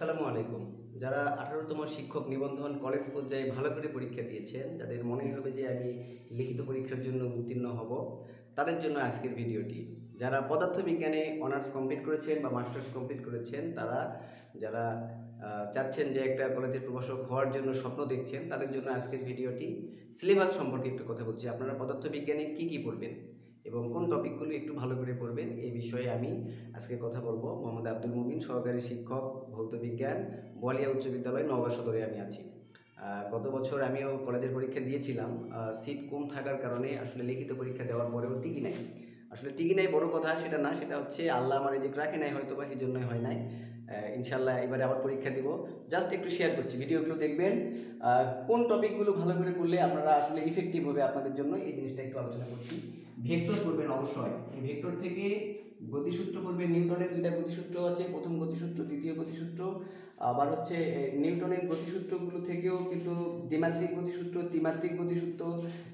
আসসালামু আলাইকুম। যারা 18তম শিক্ষক নিবন্ধন কলেজ পর্যায়ে ভালো করে পরীক্ষা দিয়েছেন, যাদের মনেই হবে যে আমি লিখিত পরীক্ষার জন্য উত্তীর্ণ হব, তাদের জন্য আজকের ভিডিওটি। যারা পদার্থবিজ্ঞানে অনার্স কমপ্লিট করেছেন বা মাস্টার্স কমপ্লিট করেছেন, তারা যারা চাচ্ছেন যে একটা কলেজের প্রভাষক হওয়ার জন্য স্বপ্ন দেখছেন, তাদের জন্য আজকের ভিডিওটি। সিলেবাস সম্পর্কে একটু কথা বলছি। আপনারা পদার্থবিজ্ঞানে কী কী পড়বেন এবং কোন টপিকগুলো একটু ভালো করে পড়বেন, এই বিষয়ে আমি আজকে কথা বলবো। মোহাম্মদ আব্দুল মুবিন, সহকারী শিক্ষক, ভৌতবিজ্ঞান, বোয়ালিয়া উচ্চ বিদ্যালয়, নওগাঁ সদরে আমি আছি। গত বছর আমিও কলেজের পরীক্ষা দিয়েছিলাম। সিট কম থাকার কারণে আসলে লিখিত পরীক্ষা দেওয়ার পরেও টিকি নাই। আসলে টিকি নাই বড় কথা সেটা না, সেটা হচ্ছে আল্লাহ আমার রিজিক রাখে নাই, হয়তো বা সেই জন্যই হয় নাই। ইনশাল্লাহ এবারে আবার পরীক্ষা দিব। জাস্ট একটু শেয়ার করছি, ভিডিওগুলো দেখবেন। কোন টপিকগুলো ভালো করে পড়লে আপনারা আসলে ইফেক্টিভ হবে আপনাদের জন্য, এই জিনিসটা একটু আলোচনা করছি। ভেক্টর পড়বেন অবশ্যই। এই ভেক্টর থেকে গতিসূত্র পড়বেন। নিউটনের দুইটা গতিসূত্র আছে, প্রথম গতিসূত্র, দ্বিতীয় গতিসূত্র। আবার হচ্ছে নিউটনের গতিসূত্রগুলো থেকেও কিন্তু দ্বিমাত্রিক গতিসূত্র, ত্রিমাত্রিক গতিসূত্র,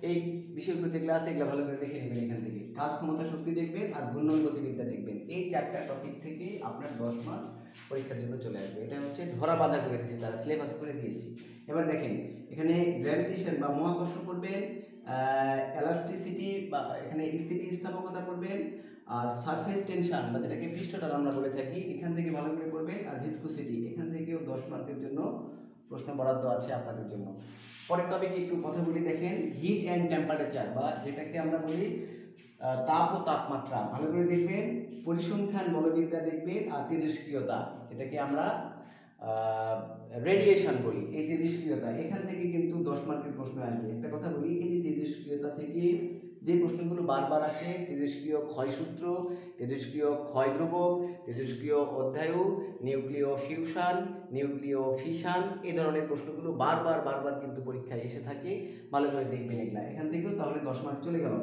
এই বিষয়গুলো যেগুলো আছে এগুলো ভালো করে দেখে নেবেন। এখান থেকে কাজ ক্ষমতা শক্তি দেখবেন আর ঘূর্ণন গতিবিদ্যা দেখবেন। এই চারটা টপিক থেকে আপনার 10 মার্ক পরীক্ষার জন্য চলে আসবে। এটা হচ্ছে ধরা বাঁধা করে দিয়েছে, তারা সিলেবাস করে দিয়েছে। এবার দেখেন, এখানে গ্র্যাভিটেশন বা মহাকর্ষ পড়বেন, এলাস্টিসিটি বা এখানে স্থিতিস্থাপকতা পড়বেন, আর সারফেস টেনশন বা যেটাকে পৃষ্ঠটান আমরা বলে থাকি, এখান থেকে ভালো করে পড়বেন। আর ভিসকোসিটি, এখান থেকেও 10 মার্কের জন্য প্রশ্ন বরাদ্দ আছে আপনাদের জন্য। পরের টপিকে একটু কথা বলি। দেখেন, হিট অ্যান্ড টেম্পারেচার বা যেটাকে আমরা বলি তাপ ও তাপমাত্রা, ভালো করে দেখবেন। পরিসংখ্যান বলবিদ্যা দেখবেন, আর তেজস্ক্রিয়তা, যেটাকে আমরা রেডিয়েশন বলি। এই তেজস্ক্রিয়তা এখান থেকে কিন্তু 10 মার্কের প্রশ্ন আসবে। একটা কথা বলি, এই যে তেজস্ক্রিয়তা থেকে যে প্রশ্নগুলো বারবার আসে, তেজস্ক্রিয় ক্ষয়সূত্র, তেজস্ক্রিয় ক্ষয় ধ্রুবক, তেজস্ক্রিয় অধ্যায়ু, নিউক্লিয় ফিউশন, নিউক্লিয় ফিশন, এই ধরনের প্রশ্নগুলো বারবার বারবার কিন্তু পরীক্ষায় এসে থাকে। ভালো করে দেখবেন এগুলা। এখান থেকেও তাহলে 10 মার্ক চলে গেল।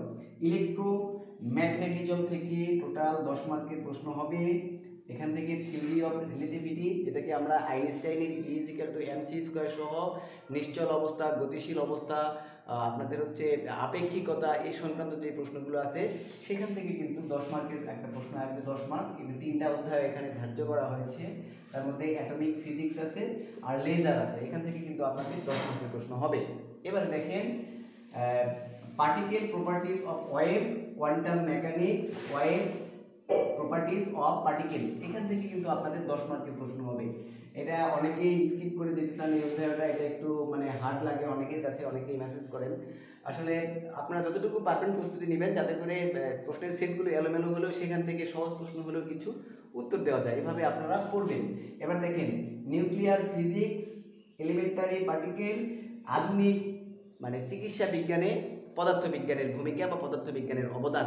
ইলেকট্রোম্যাগনেটিজম থেকে টোটাল 10 মার্কের প্রশ্ন হবে। এখান থেকে থিওরি অফ রিলেটিভিটি, যেটাকে আমরা আইনস্টাইনের E=mc² সহ নিশ্চল অবস্থা, গতিশীল অবস্থা, আপনাদের হচ্ছে আপেক্ষিকতা, এই সংক্রান্ত যে প্রশ্নগুলো আছে সেখান থেকে কিন্তু 10 মার্কের একটা প্রশ্ন আসবে। 10 মার্ক। কিন্তু 3টা অধ্যায় এখানে ধার্য করা হয়েছে, তার মধ্যে অ্যাটমিক ফিজিক্স আছে আর লেজার আছে। এখান থেকে কিন্তু আপনাদের 10 মার্কের প্রশ্ন হবে। এবার দেখেন, particle properties of wave, quantum mechanics, wave properties of particle, এখান থেকে কিন্তু আপনাদের 10 মার্কের প্রশ্ন হবে। এটা অনেকেই স্কিপ করে যেতে চান এই অধ্যায়টা, এটা একটু মানে হার্ড লাগে অনেকের কাছে, অনেকেই মেসেজ করেন। আসলে আপনারা যতটুকু পারবেন প্রস্তুতি নেবেন, যাতে করে প্রশ্নের সেটগুলো এলোমেলো হলেও সেখান থেকে সহজ প্রশ্ন হলেও কিছু উত্তর দেওয়া যায়, এভাবে আপনারা পড়বেন। এবার দেখেন, নিউক্লিয়ার ফিজিক্স, এলিমেন্টারি পার্টিকেল, আধুনিক মানে চিকিৎসা বিজ্ঞানে পদার্থবিজ্ঞানের ভূমিকা বা পদার্থবিজ্ঞানের অবদান,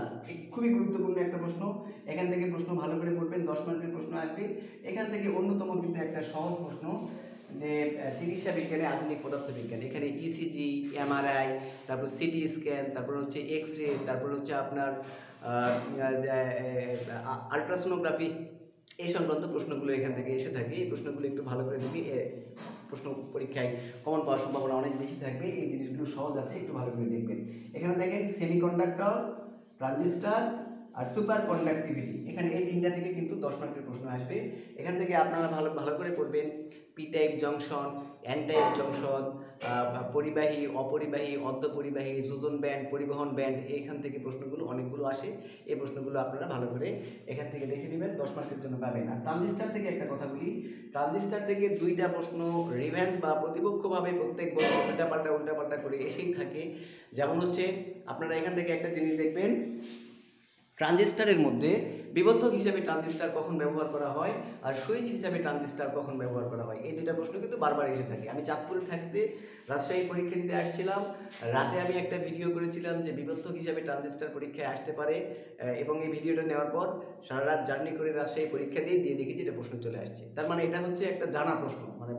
খুবই গুরুত্বপূর্ণ একটা প্রশ্ন। এখান থেকে প্রশ্ন ভালো করে পড়বেন, 10 মার্কের প্রশ্ন আসবে। এখান থেকে অন্যতম কিন্তু একটা সহজ প্রশ্ন, যে চিকিৎসা বিজ্ঞানে আধুনিক পদার্থবিজ্ঞান, এখানে ইসিজি, এমআরআই, তারপর সিটি স্ক্যান, তারপর হচ্ছে এক্স রে, তারপর হচ্ছে আপনার আলট্রাসোনোগ্রাফি, এই সংক্রান্ত প্রশ্নগুলো এখান থেকে এসে থাকে। এই প্রশ্নগুলো একটু ভালো করে দেখি, প্রশ্ন পরীক্ষায় কমন পাওয়ার সম্ভাবনা অনেক বেশি থাকবে। এই জিনিসগুলো সহজ আছে, একটু ভালো করে দেখবেন। এখানে দেখেন, সেমিকন্ডাক্টর, ট্রানজিস্টর আর সুপার কন্ডাক্টিভিটি, এখানে এই 3টা থেকে কিন্তু 10 মার্কের প্রশ্ন আসবে। এখান থেকে আপনারা ভালো ভালো করে পড়বেন। P type junction, N type junction, পরিবাহী, অপরিবাহী, অর্ধপরিবাহী, যোজন ব্যান্ড, পরিবহন ব্যান্ড, এইখান থেকে প্রশ্নগুলো অনেকগুলো আসে। এই প্রশ্নগুলো আপনারা ভালো করে এখান থেকে দেখে নেবেন, 10 মার্কের জন্য পাবেন। আর ট্রানজিস্টার থেকে একটা কথা বলি, ট্রানজিস্টার থেকে 2টা প্রশ্ন রিভেন্স বা প্রতিপক্ষভাবে প্রত্যেক বছর উল্টাপাল্টা করে এসেই থাকে। যেমন হচ্ছে, আপনারা এখান থেকে একটা জিনিস দেখবেন, ট্রানজিস্টারের মধ্যে বিবর্ধক হিসাবে ট্রানজিস্টার কখন ব্যবহার করা হয় আর সুইচ হিসাবে ট্রানজিস্টার কখন ব্যবহার করা হয়, এই 2টা প্রশ্ন কিন্তু বারবার এসে থাকে। আমি চাঁদপুরে থাকতে রাজশাহী পরীক্ষা দিতে আসছিলাম, রাতে আমি একটা ভিডিও করেছিলাম যে বিবর্ধক হিসাবে ট্রানজিস্টার পরীক্ষায় আসতে পারে, এবং এই ভিডিওটা নেওয়ার পর সারা রাত জার্নি করে রাজশাহী পরীক্ষা দিয়ে দেখি যে এটা প্রশ্ন চলে আসছে। তার মানে এটা হচ্ছে একটা জানা প্রশ্ন, মানে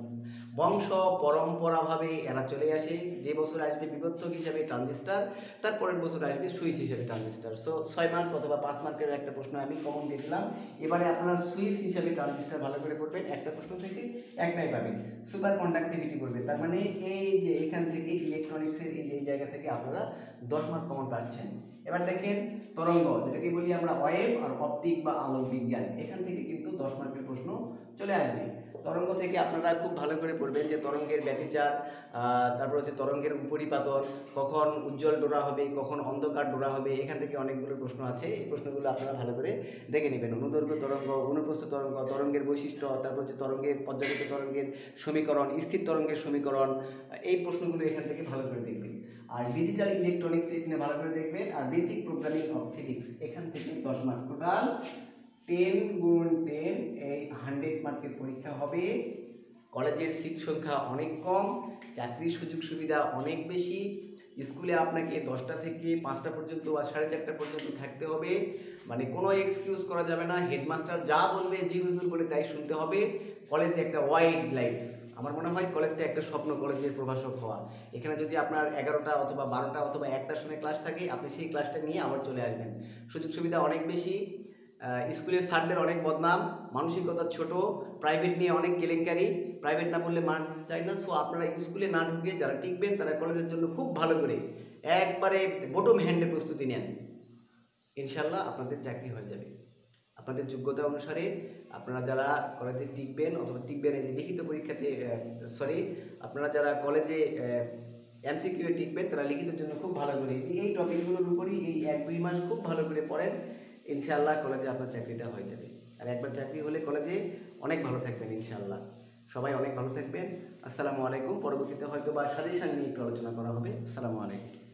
বংশ পরম্পরাভাবে এরা চলে আসে। যে বছর আসবে বিবর্ধক হিসাবে ট্রানজিস্টার, তারপরের বছর আসবে সুইচ হিসাবে ট্রানজিস্টার। সো 6 মার্ক অথবা 5 মার্কের একটা প্রশ্ন আমি কমন দিয়েছিলাম। এবারে আপনারা সুইচ হিসাবে ট্রানজিস্টার ভালো করে পড়বেন, একটা প্রশ্ন থেকে একটাই পাবেন। সুপার কন্ডাক্টিভিটি করবে, তার মানে এই যে এখান থেকে ইলেকট্রনিক্সের এই জায়গা থেকে আপনারা 10 মার্ক কমন পাচ্ছেন। এবার দেখেন, তরঙ্গ, যেটাকে বলি আমরা ওয়েভ আর অপটিক বা আলোক বিজ্ঞান, এখান থেকে কিন্তু 10 মার্কের প্রশ্ন চলে আসবে। তরঙ্গ থেকে আপনারা খুব ভালো করে পড়বেন যে তরঙ্গের ব্যতিচার, তারপর হচ্ছে তরঙ্গের উপরিপাতন, কখন উজ্জ্বল ডোরা হবে, কখন অন্ধকার ডোরা হবে, এখান থেকে অনেকগুলো প্রশ্ন আছে। এই প্রশ্নগুলো আপনারা ভালো করে দেখে নেবেন। অনুদৈর্ঘ্য তরঙ্গ, অনুপ্রস্থ তরঙ্গ, তরঙ্গের বৈশিষ্ট্য, তারপর হচ্ছে তরঙ্গের পর্যায়িত তরঙ্গের সমীকরণ, স্থির তরঙ্গের সমীকরণ, এই প্রশ্নগুলো এখান থেকে ভালো করে দেখবেন। আর ডিজিটাল ইলেকট্রনিক্স এখানে ভালো করে দেখবেন। আর বেসিক প্রোগ্রামিং অফ ফিজিক্স এখান থেকে 10 মার্ক, টোটাল 10 × 10 এই 100 মার্কের পরীক্ষা হবে। কলেজের সিট সংখ্যা অনেক কম, চাকরির সুযোগ সুবিধা অনেক বেশি। স্কুলে আপনাকে 10টা থেকে 5টা পর্যন্ত বা 4:30 পর্যন্ত থাকতে হবে, মানে কোনো এক্সকিউজ করা যাবে না। হেডমাস্টার যা বলবে জি হুজুর বলে তাই শুনতে হবে। কলেজে একটা ওয়াইল্ড লাইফ, আমার মনে হয় কলেজটা একটা স্বপ্ন, কলেজের প্রভাষক হওয়া। এখানে যদি আপনার 11টা অথবা 12টা অথবা 1টার সময় ক্লাস থাকে, আপনি সেই ক্লাসটা নিয়ে আবার চলে আসবেন। সুযোগ সুবিধা অনেক বেশি। স্কুলের স্যারদের অনেক বদনাম, মানসিকতা ছোট, প্রাইভেট নিয়ে অনেক কেলেঙ্কারি, প্রাইভেট না বললে মান দিতে চায় না। সো আপনারা স্কুলে না ঢুকে যারা টিকবেন তারা কলেজের জন্য খুব ভালো করে একবারে বটম হ্যান্ডে প্রস্তুতি নেন, ইনশাল্লাহ আপনাদের চাকরি হয়ে যাবে। আপনাদের যোগ্যতা অনুসারে আপনারা যারা কলেজে টিকবেন অথবা টিকবেন, এই যে লিখিত পরীক্ষাতে আপনারা যারা কলেজে এমসিকিউ টিকবেন তারা লিখিতের জন্য খুব ভালো করে এই টপিকগুলোর উপরই এই 1-2 মাস খুব ভালো করে পড়েন, ইনশাআল্লাহ কলেজে আপনার চাকরিটা হয়ে যাবে। আর একবার চাকরি হলে কলেজে অনেক ভালো থাকবেন ইনশাআল্লাহ। সবাই অনেক ভালো থাকবেন। আসসালামু আলাইকুম। পরবর্তীতে হয়তো বা সাজেশন নিয়ে একটু আলোচনা করা হবে। আসসালামু আলাইকুম।